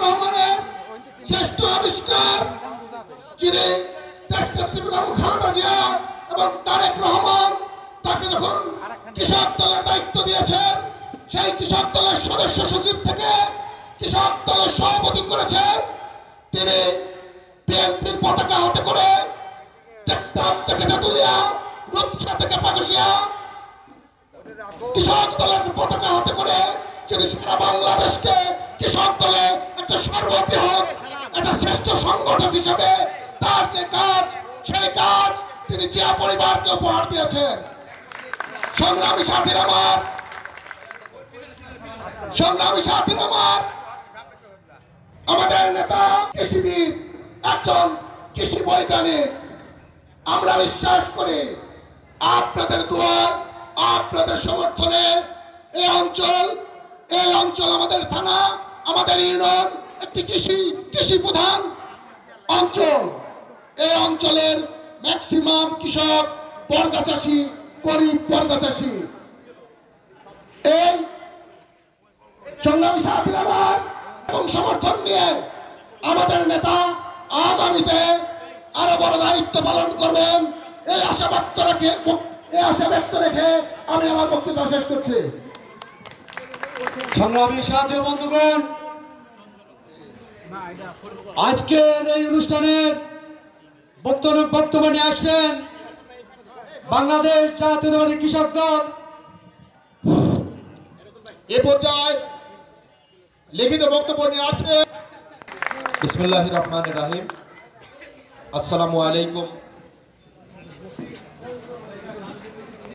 রহমানের শ্রেষ্ঠ আবিষ্কার যিনি দেশনেত্রী বেগম খালেদা জিয়া এবং তারেক রহমান তাকে যখন কৃষক দলের দায়িত্ব দিয়েছেন, সেই কৃষক দলের সদস্য সচিব থেকে কৃষক দলের সভাপতি করেছেন। তিনি বিএনপির পতাকা হাতে করে টেকটাপ থেকে তেতুলিয়া, রূপসা থেকে পাকুশিয়া কৃষক দলের পতাকা হাতে করে যিনি সারা বাংলাদেশকে কৃষক দলে একটা সর্ববৃহৎ একটা শ্রেষ্ঠ সংগঠক হিসেবে তার যে কাজ, সেই কাজ তিনি জিয়া পরিবারকে উপহার দিয়েছেন। সংগ্রামী সাথীরা আমার, সংগ্রামী সাথীরা আমার, আমাদের নেতা কৃষিবিদ, একজন কৃষি বৈজ্ঞানিক। আমরা বিশ্বাস করি আপনাদের দোয়া, আপনাদের সমর্থনে এই অঞ্চল আমাদের থানা, আমাদের ইউনিয়ন একটি কৃষি প্রধান অঞ্চল। এই অঞ্চলের ম্যাক্সিমাম কৃষক বর্গা চাষী, গরিব বর্গা চাষী। এই সংগ্রামী সাথীরা আমার এবং সমর্থন নিয়ে আমাদের নেতা আগামীতে আরো বড় দায়িত্ব পালন করবেন, এই আশা ব্যক্ত রেখে আমি আমার বক্তব্য শেষ করছি। সংগ্রামী সাথী বন্ধুগণ, আজকের এই অনুষ্ঠানের বক্তব্য নিয়ে আসছেন বাংলাদেশ জাতীয়তাবাদী কৃষক দল। এ পর্যায়ে লিখিত বক্তব্য নিয়ে আসছে। বিসমিল্লাহির রহমানির রহিম। আসসালামু আলাইকুম